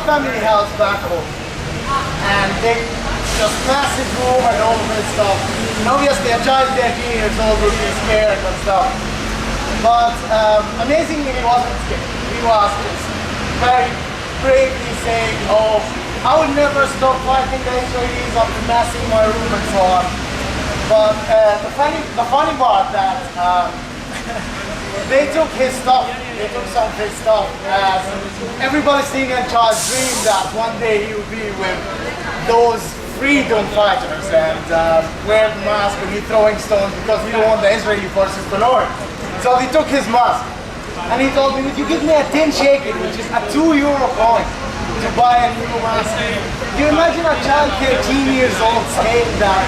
family house back home, and they just massive room and all of this stuff. And obviously a child 13 years old would be scared and stuff. But amazingly he wasn't scared. He was just very bravely saying, oh, I will never stop fighting the Israelis after massing my room and so on. But the funny part that they took his stuff. They took some of his stuff. As every Palestinian child dreamed that one day he would be with those freedom fighters and wear the mask and be throwing stones because we don't want the Israeli forces to know it. So they took his mask. And he told me, would you give me a 10 shekel, which is a €2 coin, to buy a new mask? Do you imagine a child 13 years old saying that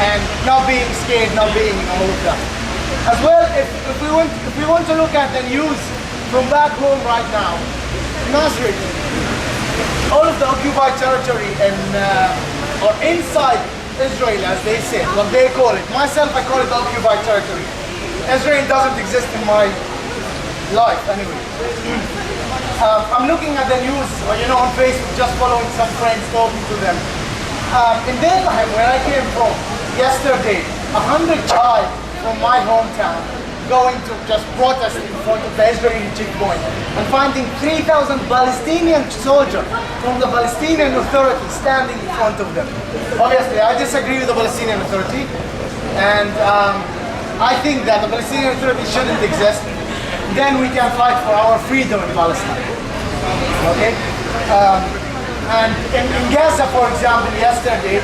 and not being scared, not being all of that? As well, if we want to look at the news from back home right now, Nazareth, all of the occupied territory and or inside Israel, as they say, what they call it. Myself, I call it occupied territory. Israel doesn't exist in my life anyway. I'm looking at the news, on Facebook, just following some friends, talking to them. In Bethlehem, where I came from, yesterday, 100 child from my hometown going to just protest in front of the Israeli checkpoint and finding 3,000 Palestinian soldiers from the Palestinian Authority standing in front of them. Obviously, I disagree with the Palestinian Authority, and I think that the Palestinian Authority shouldn't exist. Then we can fight for our freedom in Palestine. Okay? And in Gaza, for example, yesterday,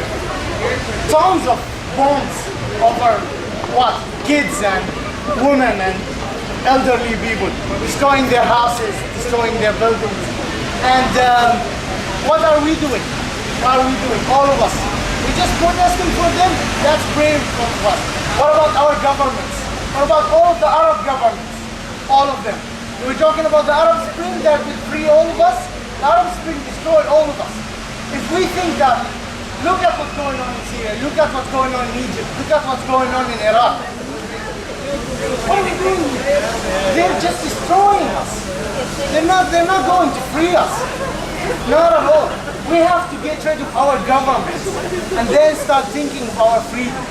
tons of bombs over kids and women and elderly people, destroying their houses, destroying their buildings. And what are we doing? What are we doing? All of us. We're just protesting for them? That's brave of us. What about our governments? What about all of the Arab governments? All of them. We're talking about the Arab Spring that will free all of us. The Arab Spring destroyed all of us. If we think that, look at what's going on in Syria, look at what's going on in Egypt, look at what's going on in Iraq. What are we doing? They're just destroying us. They're not going to free us. Not at all. We have to get rid of our governments and then start thinking of our freedom.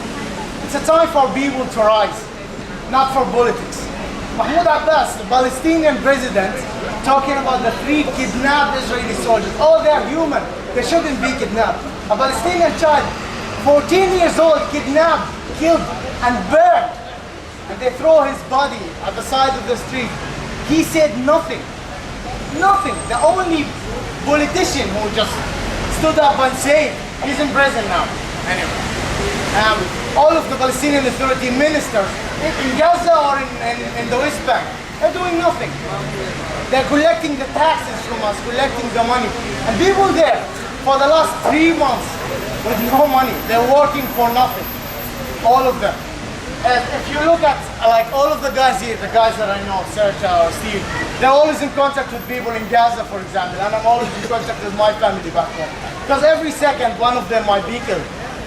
It's a time for people to rise, not for politics. Mahmoud Abbas, the Palestinian president, talking about the 3 kidnapped Israeli soldiers. Oh, they're human. They shouldn't be kidnapped. A Palestinian child, 14 years old, kidnapped, killed, and burned. And they throw his body at the side of the street. He said nothing. Nothing. The only politician who just stood up and said, he's in prison now. Anyway. All of the Palestinian Authority ministers in Gaza or in the West Bank, they're doing nothing. They're collecting the taxes from us, collecting the money. And people there, for the last 3 months, with no money, they're working for nothing. All of them. And if you look at all of the guys here, the guys that I know, Sergio or Steve, they're always in contact with people in Gaza, for example, and I'm always in contact with my family back home. Because every second, one of them might be killed.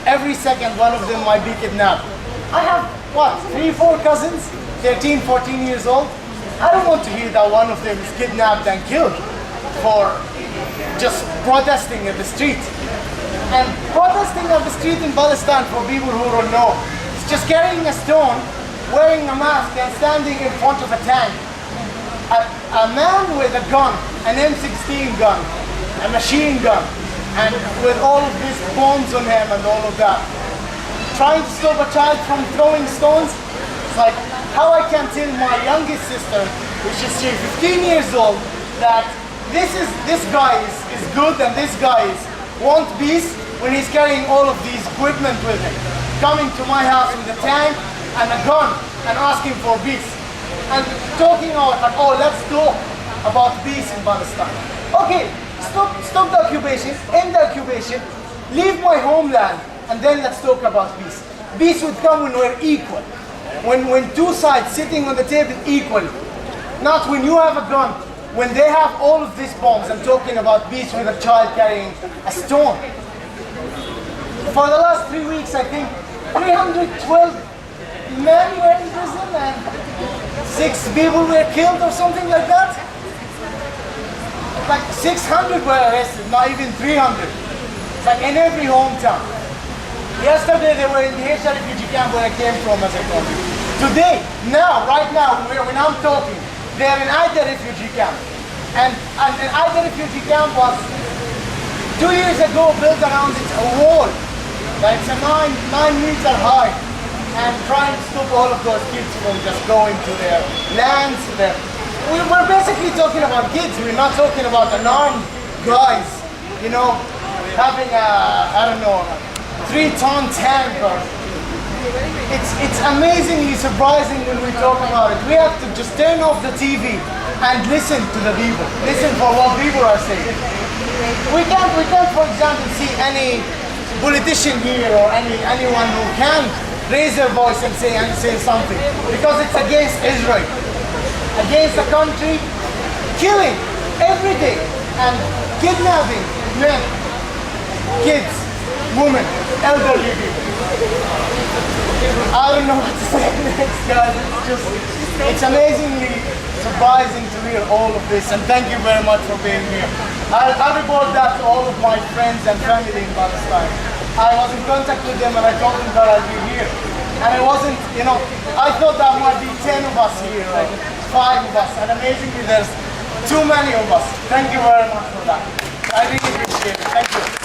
Every second, one of them might be kidnapped. I have, 3, 4 cousins, 13, 14 years old. I don't want to hear that one of them is kidnapped and killed for just protesting in the street. And protesting on the street in Palestine, for people who don't know, is just carrying a stone, wearing a mask, and standing in front of a tank. A man with a gun, an M16 gun, a machine gun, and with all of these bombs on him and all of that, trying to stop a child from throwing stones. It's like how I can tell my youngest sister, which is 15 years old, that this guy is good and this guy wants peace when he's carrying all of these equipment with him, coming to my house with a tank and a gun and asking for peace and talking about let's talk about peace in Palestine. Okay. Stop the occupation, end the occupation, leave my homeland, and then let's talk about peace. Peace would come when we're equal. When 2 sides sitting on the table equally. Not when you have a gun, when they have all of these bombs and talking about peace with a child carrying a stone. For the last 3 weeks, I think 312 men were in prison and 6 people were killed or something like that. like 600 were arrested, not even 300. It's like in every hometown. Yesterday they were in the Haitian refugee camp where I came from, as I told you. Today, now, right now, when I'm talking, they're in Adele refugee camp. And Adele refugee camp was 2 years ago built around it a wall. Like it's a 9 meter high. And trying to stop all of those kids from just going to their lands. We're basically talking about kids. We're not talking about unarmed guys, you know, having a, I don't know, 3-ton tank. Or it's amazingly surprising when we talk about it. We have to just turn off the TV and listen to the people. Listen for what people are saying. We can't, for example, see any politician here or anyone who can raise their voice and say something, because it's against Israel, against the country, killing every day and kidnapping men, kids, women, elderly people. I don't know what to say next, guys. It's amazingly surprising to hear all of this, and thank you very much for being here. I'll report that to all of my friends and family in Palestine. I was in contact with them and I told them that I'll be here. And I wasn't, you know, I thought there might be 10 of us here, or 5 of us, and amazingly there's too many of us. Thank you very much for that. I really appreciate it. Thank you.